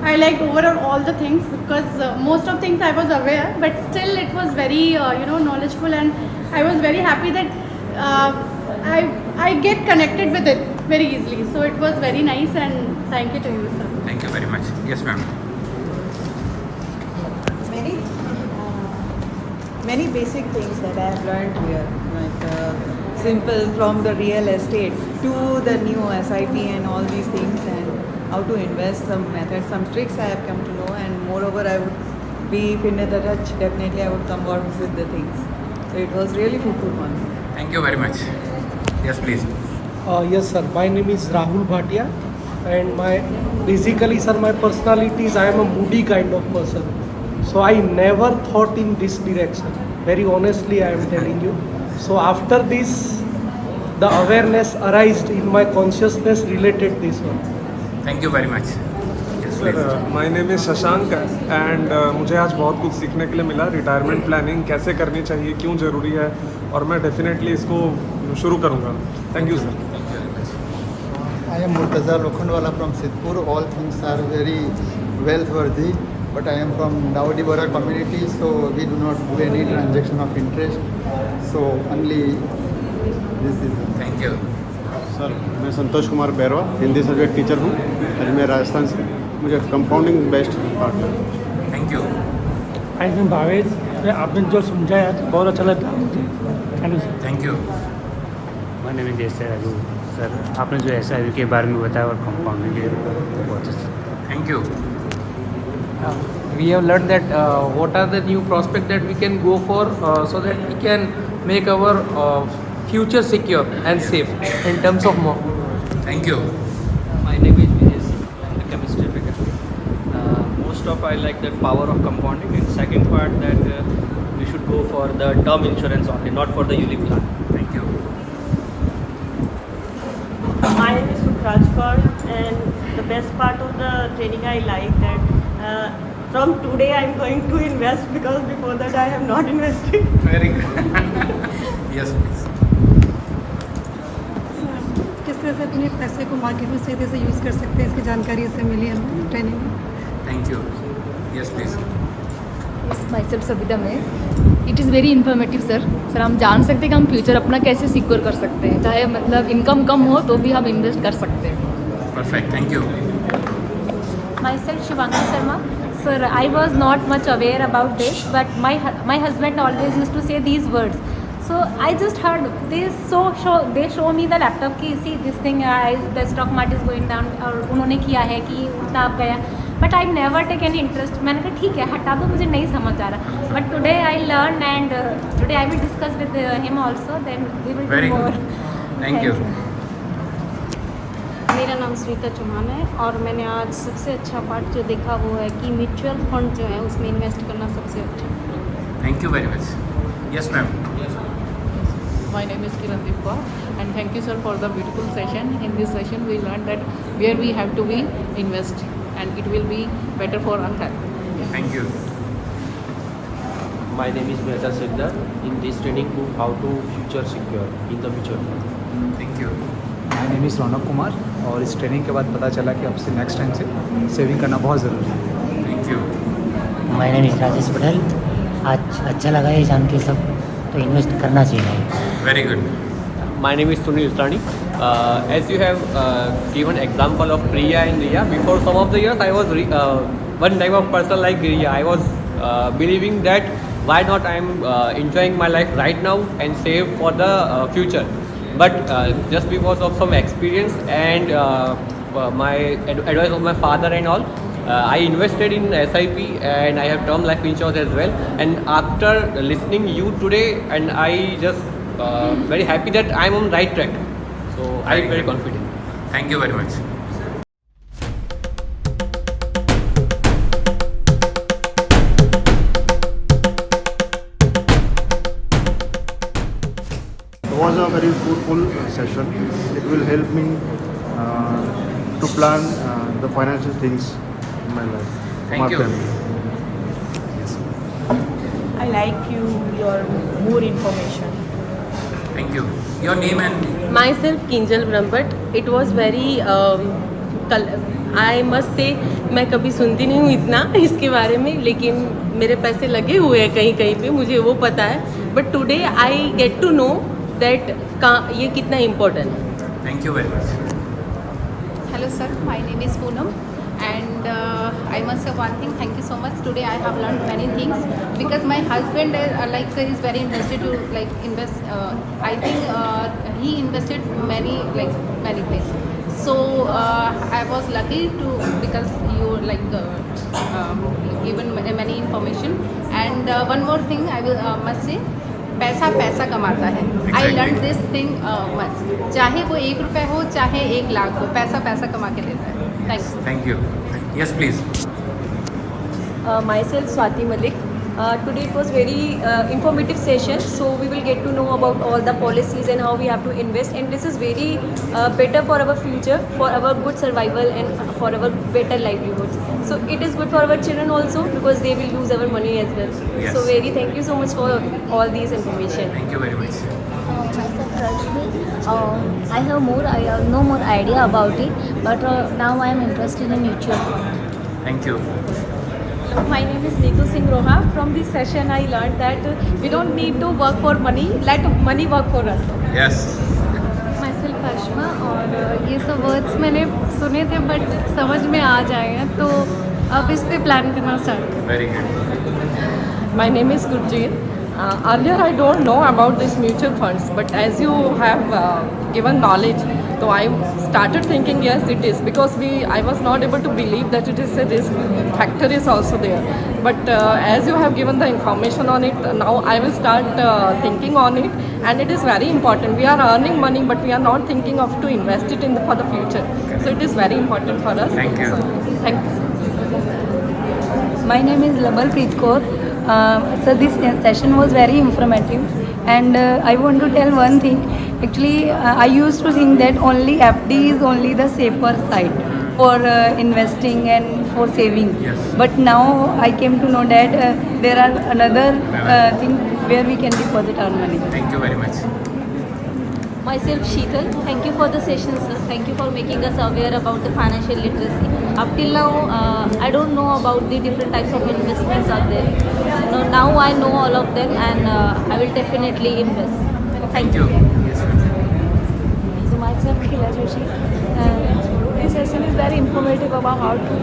I liked overall all the things because most of things I was aware, but still it was very knowledgeable, and I was very happy that uh, I get connected with it very easily. So it was very nice, and thank you to you, sir. Thank you very much. Yes, ma'am. Many many basic things that I have learned here, like simple from the real estate to the new SIP and all these things, and how to invest, some methods, some tricks I have come to know, and moreover I would be if in a touch, definitely I would come out with the things. So it was really fruitful one. Thank you very much. Yes, please. Yes, sir. My name is Rahul Bhatia, and basically, sir, my personality is I am a moody kind of person. So I never thought in this direction. Very honestly, I am telling you. So after this, the awareness arised in my consciousness related this one. Thank you very much. Yes, sir please. My name is Shashank and मुझे आज बहुत कुछ सीखने के लिए मिला. Retirement planning कैसे करनी चाहिए, क्यों ज़रूरी है, और मैं डेफिनेटली इसको शुरू करूँगा. Thank you sir. I am Murtaza Lokhandwala from Sidhpur. All things are very wealth worthy, but I am from Dawoodi Bora community, so we do not do any transaction of interest. So only this is. Thank you. Sir मैं Santosh Kumar Bairwa, Hindi subject teacher हूँ अजमेर राजस्थान से. मुझे compounding best part लगा. Thank you. I am Bhavesh. आपने जो समझाया बहुत अच्छा लगा मुझे. Thank you sir. Thank you. My name is Desai Raju. Sir आपने जो SIP के बारे में बताया और कंपाउंडिंग के बहुत अच्छा. Thank you. We have learned that what are the new prospects that we can go for, so that we can make our future secure and safe in terms of more. Thank you. My name is Vijay, I'm a chemistry faculty. Most of I like the power of compounding, and second part that we should go for the term insurance only, not for the ULIP plan. Thank you. My name is Sukraj Kaur, and the best part of the training I like that from today I am going to invest, because before that I have not invested. Very good. Yes, please. किस तरह से अपने पैसे को market में सीधे से use कर सकते हैं, इसकी जानकारी इससे मिली हमें ट्रेनिंग में. Thank you. Yes, please. Myself Savita में. It is very informative sir. Sir हम जान सकते हैं कि हम फ्यूचर अपना कैसे सिक्योर कर सकते हैं, चाहे मतलब इनकम कम हो तो भी हम इन्वेस्ट कर सकते हैं. Perfect. Thank you. Myself Shivangi Sharma. Sir, I was not much aware about this, but my husband always used to say these words. So I just heard this. They show me the laptop ki see this thing. The stock market is going down. और उन्होंने किया है कि उतना आप गया. But I never take any interest. मैंने कहा ठीक है हटा दो, मुझे नहीं समझ आ रहा. But today I learned, and today I will discuss with him also. Then we will Very do more. good. Thank you. मेरा नाम श्वेता चौहान है, और मैंने आज सबसे अच्छा पार्ट जो देखा वो है कि म्यूचुअल फंड जो है उसमें इन्वेस्ट करना सबसे अच्छा. Thank you very much. Yes, ma'am. My name is Kirandeep Kaur, and thank you sir for the beautiful session. In this session we learned that where we have to be invest, and it will be better for our health. Thank you. My name is Mehta Siddhar. In this training to how to future secure in the mutual fund. Thank you. My name is Raunak Kumar, और इस training के बाद पता चला कि अब से next time से सेविंग करना बहुत ज़रूरी है. Thank you. My name is Rajesh Patel. आज अच्छा लगा ये जान के सब तो इन्वेस्ट करना चाहिए. Very good. My name is Sunil Ustani. As you have given example of Priya and Riya, before some of the years I was one type of person like Riya. I was believing that why not I am enjoying my life right now and save for the future. But just because of some experience and my advice of my father and all, I invested in SIP, and I have term life insurance as well. And after listening you today, and I just very happy that I am on right track. So I am very confident. Thank you very much. It was a very fruitful session. It will help me to plan the financial things in my life. Thank my you. Family. Yes. I like your more information. Thank you. Your name and Myself Kinjal Brahmbhatt. It was very I must say मैं कभी सुनती नहीं हूँ इतना इसके बारे में, लेकिन मेरे पैसे लगे हुए हैं कहीं कहीं पे, मुझे वो पता है. But today I get to know that ये कितना इम्पोर्टेंट है. Thank you very much. Hello sir, my name is Poonam and I must say one thing, thank you so much. Today I have learned many things because my husband is very interested to invest. I think he invested many places. So I was lucky to because you given many information. And one more thing I will must say. पैसा पैसा कमाता है. I learn this thing much. चाहे वो 1 रुपये हो चाहे 1 लाख हो, पैसा पैसा कमा के देता है. Thank you. Yes please. Myself Swati Malik. Today it was very informative session, so we will get to know about all the policies and how we have to invest, and this is very better for our future, for our good survival and for our better livelihoods. So it is good for our children also because they will use our money as well. Yes. So very thank you so much for all these information. Thank you very much. Myself Rashmi. I have no more idea about it, but now I am interested in mutual fund. Thank you. My name is Neetu Singh Roha. From this session I learned that we don't need to work for money, let money work for us. Yes. Myself Ashma. और ये सब words मैंने सुने थे but समझ में आ जाएगा, तो अब इस पे प्लान करना स्टार्ट करें. Very good. My name is Gurjeet. Earlier I don't know about these mutual funds, but as you have given knowledge, so I started thinking yes it is, because I was not able to believe that it is a risk factor is also there. But as you have given the information on it, now I will start thinking on it, and it is very important. We are earning money, but we are not thinking of to invest it for the future. So it is very important for us. Thank you. So, thank you. My name is Lamal Preet Kaur. So this session was very informative, and I want to tell one thing. Actually, I used to think that only FD is only the safer side for investing and for saving. Yes. But now I came to know that there are another thing where we can deposit our money. Thank you very much. Myself Sheetal. Thank you for the session, sir. Thank you for making us aware about the financial literacy. Up till now, I don't know about the different types of investments out there. Now I know all of them, and I will definitely invest. Thank you. Yes. So myself Khila Joshi. This session is very informative about how to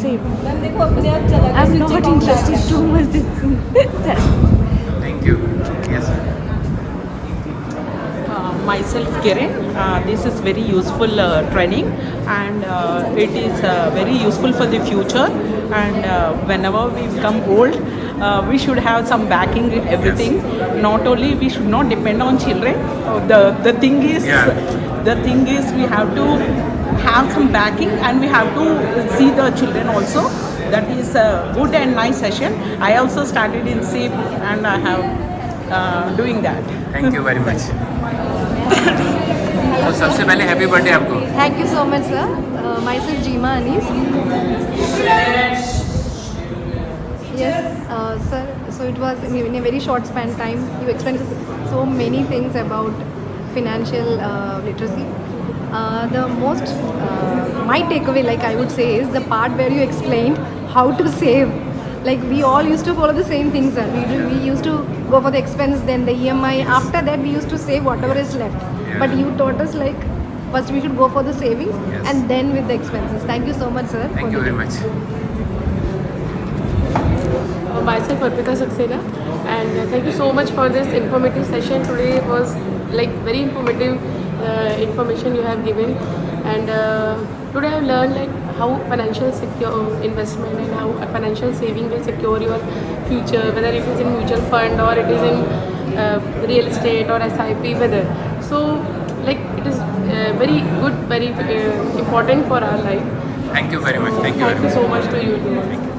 save. I'm not interested too much this. Thank you. Yes. Myself Kiran. This is very useful training, and it is very useful for the future, and whenever we become old we should have some backing everything. Not only we should not depend on children. The thing is we have to have some backing, and we have to see the children also. That is a good and nice session. I also started in SIP, and I have doing that. Thank you very much. तो सबसे पहले happy birthday आपको. Thank you so much, sir. Myself Jima Anis. Yes, sir. So it was in a very short span time. You explained so many things about financial literacy. The most my takeaway, like I would say, is the part where you explained how to save. Like we all used to follow the same things, sir. We used to go for the expense, then the EMI. After that, we used to save whatever is left. But you taught us like first we should go for the savings, and then with the expenses. Thank you so much, sir. Thank you very much. Myself Arpita Saxena, and thank you so much for this informative session. Today was like very informative information you have given, and today I have learned like how financial investment and how financial saving will secure your future, whether it is in mutual fund or it is in real estate or SIP, whether. So like it is very good, very important for our life. Thank you very much. Thank you very much. Thank you so much to you too.